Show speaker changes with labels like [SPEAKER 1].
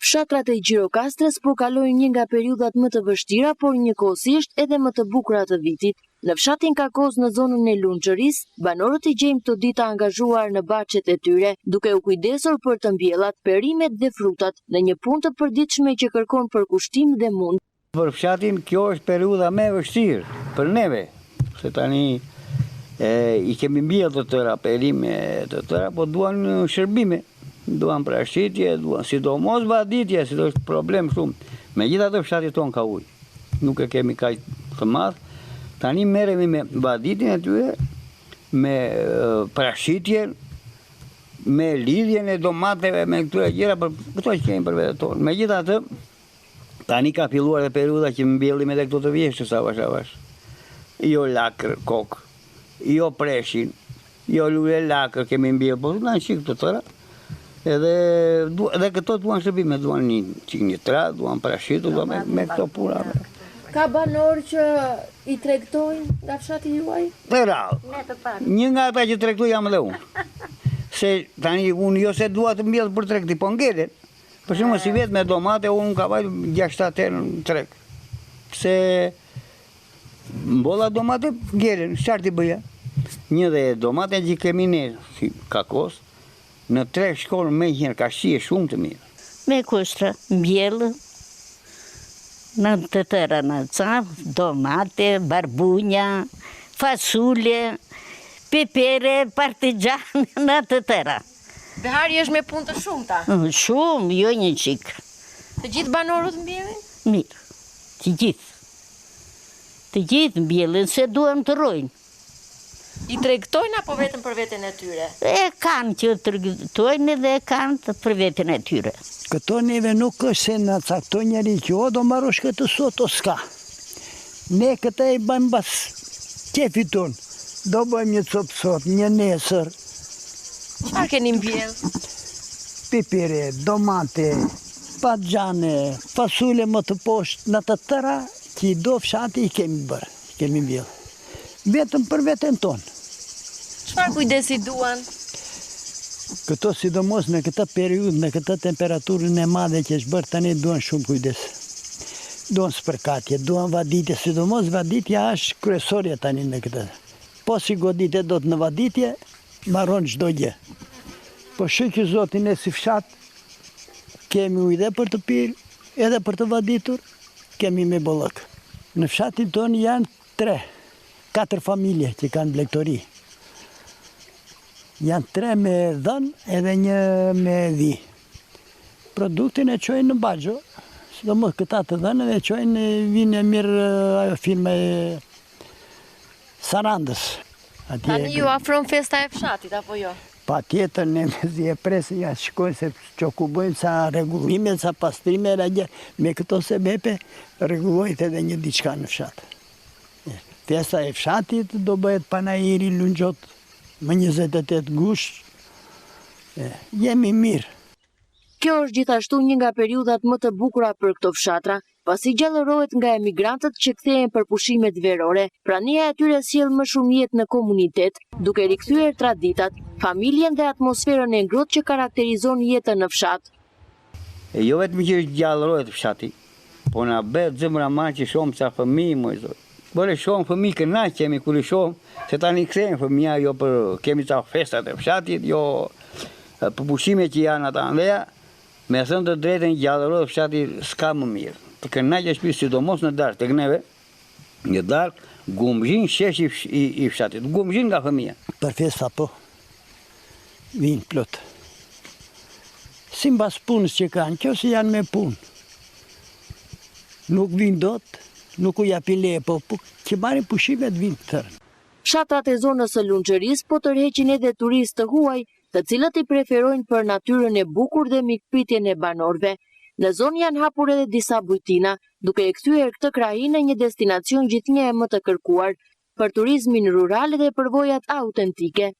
[SPEAKER 1] Fshatrat e Gjirokastrës po kalojnë një nga periudhat më të vështira, por njëkohësisht edhe më të bukura të vitit. Në fshatin Kakoz në zonën e Lunçërisë, banorët i gjejmë këto ditë angazhuar në baçet e tyre, duke u kujdesur për të mbjellat, perimet dhe frutat në një punë të përditshme që kërkon përkushtim dhe mund.
[SPEAKER 2] Për fshatin kjo është periudha më e vështirë për neve, se tani i kemi mbjellë të tëra, perime të tëra, po duan shërbime. Duan prashitje, duan sidomos vaditje, si do është problem shumë. Megjithatë fshati ton ka ujë. Nuk e kemi kaq të madh. Tani merremi me vaditjen e tyre, me prashitjen, me lidhjen e domateve, me këtyre gjëra për këto që kemi për vetë tonë. Megjithatë, tani ka filluar edhe periudha që mbjellim edhe këto të vjeshtë avash avash. Jo lakër, kokë, jo preshin, jo lule lakër kemi mbjellë, po na shik të tëra. Edhe këto duan shërbime, duan një tra, duan prashitur, duan me këto pura.
[SPEAKER 1] Ka banor që i tregtojnë nga fshati juaj?
[SPEAKER 2] Të rrallë. Një nga ata që tregtoj jam edhe unë. Se tani unë jo se dua të mbjellë për tregti, po ngelen. Për shumë si vetë me domate, unë ka vajtë 6-7 herë në treg. Se mbolla domate ngelen, qartë i bëja. Një dhe domate që kemi ne, si Kakos, në 3 shkollë me njërë ka shie shumë të mirë.
[SPEAKER 3] Me kushtra, mbjellë, në të tëra në caf, domate, barbunja, fasule, pepere, partigjan, në të tëra.
[SPEAKER 1] Behari është me punë të shumta?
[SPEAKER 3] Shumë, jo një qikë.
[SPEAKER 1] Të gjithë banorët mbjellin?
[SPEAKER 3] Mirë, të gjithë. Të gjithë mbjellin, se duhem të rojnë.
[SPEAKER 1] I tregtojnë apo vetëm për veten e tyre?
[SPEAKER 3] E kanë që tregtojnë dhe kanë për veten e tyre.
[SPEAKER 4] Këto neve nuk është se në caktoj njëri që o do marrosh këtë sot o s'ka. Ne këta i bëjmë bas qefit tonë. Do bëjmë një copë sot, një nesër.
[SPEAKER 1] Çfarë keni mbjellë?
[SPEAKER 4] Pipire, domate, patxhane, fasule më të poshtë, në të tëra që i do fshati i kemi bërë, kemi mbjellë. Vetëm për veten tonë.
[SPEAKER 1] Çfarë kujdesi duan?
[SPEAKER 4] Këto sidomos në këtë periudhë, në këtë temperaturën e madhe që është bërë tani duan shumë kujdes. Duan spërkatje, duan vaditje, sidomos vaditja është kryesorja tani në këtë. Po si godite do të në vaditje, marron çdo gjë. Po shqy zotin e si fshat, kemi ujë dhe për të pirë, edhe për të vaditur, kemi me bollëk. Në fshatin tonë janë 4 familje që kanë blegtori. Janë 3 me dhën edhe 1 me dhi. Produktin e qojnë në Baxho, sidomos këta të dhënë dhe qojnë vinë mirë ajo firma e Sarandës.
[SPEAKER 1] Tani ju afron festa e fshatit, apo jo?
[SPEAKER 4] Pa tjetër, ne me zi e presë, ja shkojnë se që ku bëjmë sa regullime, sa pastrime, me këto sebepe, regullojt edhe një diçka në fshatë. Festa e fshatit do bëhet panajiri Lungjot më 28 gusht. Jemi mirë.
[SPEAKER 1] Kjo është gjithashtu një nga periudhat më të bukura për këto fshatra, pasi gjallërohet nga emigrantët që kthehen për pushimet verore. Prania e tyre sjell më shumë jetë në komunitet, duke rikthyer traditat, familjen dhe atmosferën e ngrohtë që karakterizon jetën në fshat.
[SPEAKER 2] Jo vetëm që gjallërohet fshati, po na bëhet zemra marrë që shohim sa fëmijë më zot. Bërë shohim fëmijë kënaq kemi kur i shohim, se tani kthehen fëmija jo për kemi ca festat e fshatit, jo për pushimet që janë ata ndeja, me thënë të drejtën gjallërohet fshati s'ka më mirë. Të kënaq është sidomos në darkë tek neve, një darkë, gumzhin shesh i fshatit, gumzhin nga fëmija.
[SPEAKER 4] Për festa po, vinë plot. Si mbas punës që kanë, kjo si janë me punë. Nuk vinë dot, nuk u japin leje, po që marrin pushimet vinë të tërë.
[SPEAKER 1] Fshatrat e zonës së Lunçërisë po tërheqin edhe turistë të huaj, të cilët i preferojnë për natyrën e bukur dhe mikpritjen e banorëve. Në zonë janë hapur edhe disa bujtina, duke e kthyer këtë krahi në një destinacion gjithnjë më të kërkuar për turizmin rural dhe përvojat autentike.